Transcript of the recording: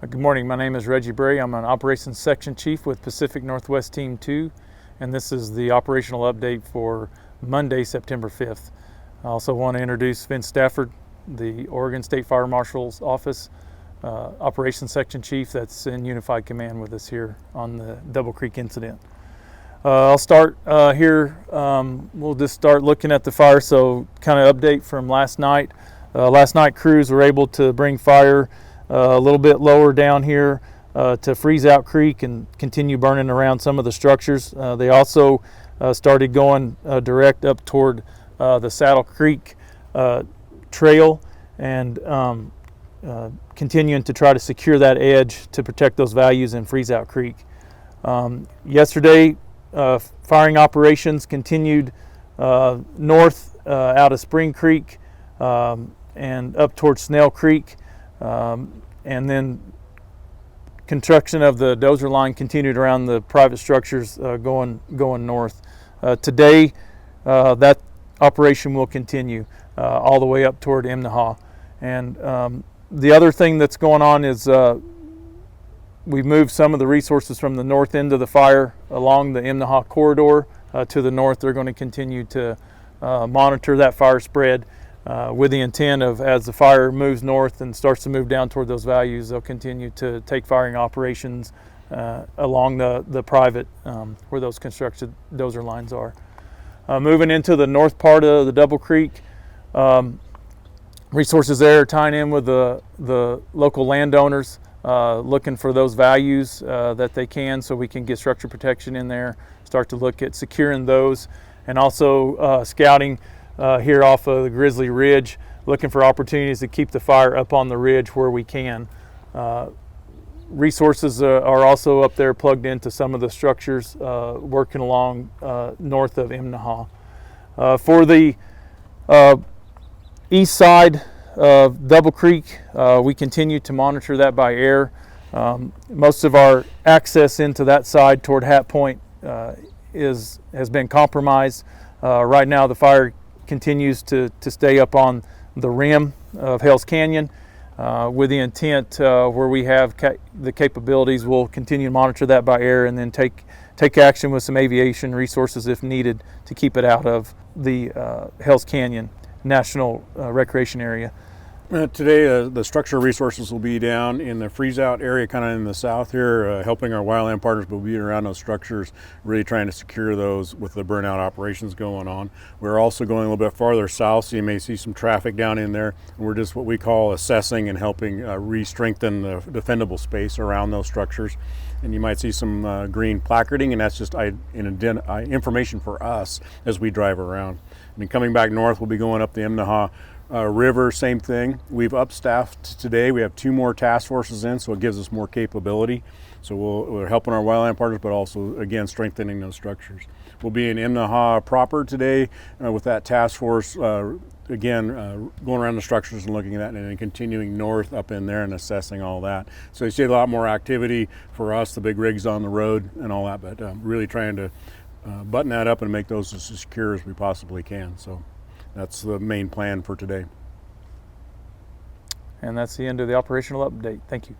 Good morning, my name is Reggie Bray. I'm an Operations Section Chief with Pacific Northwest Team 2, and this is the operational update for Monday, September 5th. I also want to introduce Vince Stafford, the Oregon State Fire Marshal's Office Operations Section Chief that's in Unified Command with us here on the Double Creek incident. I'll start here. We'll just start looking at the fire, so kind of update from last night. Last night crews were able to bring fire a little bit lower down here to Freeze Out Creek and continue burning around some of the structures. They also started going direct up toward the Saddle Creek trail and continuing to try to secure that edge to protect those values in Freeze Out Creek. Yesterday, firing operations continued north out of Spring Creek and up towards Snell Creek. And then construction of the dozer line continued around the private structures going north. Today, that operation will continue all the way up toward Imnaha. And the other thing that's going on is we've moved some of the resources from the north end of the fire along the Imnaha corridor to the north. They're going to continue to monitor that fire spread with the intent of, as the fire moves north and starts to move down toward those values, they'll continue to take firing operations along the private where those constructed dozer lines are. Moving into the north part of the Double Creek, resources there are tying in with the local landowners, looking for those values that they can, so we can get structure protection in there, start to look at securing those, and also scouting here off of the Grizzly Ridge, looking for opportunities to keep the fire up on the ridge where we can. Resources are also up there plugged into some of the structures working along north of Imnaha. For the east side of Double Creek, we continue to monitor that by air. Most of our access into that side toward Hat Point has been compromised. Right now the fire continues to stay up on the rim of Hell's Canyon with the intent where we have the capabilities. We'll continue to monitor that by air and then take action with some aviation resources if needed to keep it out of the Hell's Canyon National Recreation Area. Today, the structure resources will be down in the freeze out area, kind of in the south here, helping our wildland partners, but we'll be around those structures, really trying to secure those with the burnout operations going on. We're also going a little bit farther south, so you may see some traffic down in there. And we're just what we call assessing and helping re-strengthen the defendable space around those structures. And you might see some green placarding, and that's just information for us as we drive around. I mean, coming back north, we'll be going up the Imnaha River, same thing. We've upstaffed today. We have 2 more task forces in, so it gives us more capability. So we're helping our wildland partners, but also, again, strengthening those structures. We'll be in Imnaha proper today with that task force, again, going around the structures and looking at that, and then continuing north up in there and assessing all that. So you see a lot more activity for us, the big rigs on the road and all that, but really trying to button that up and make those as secure as we possibly can. So that's the main plan for today. And that's the end of the operational update. Thank you.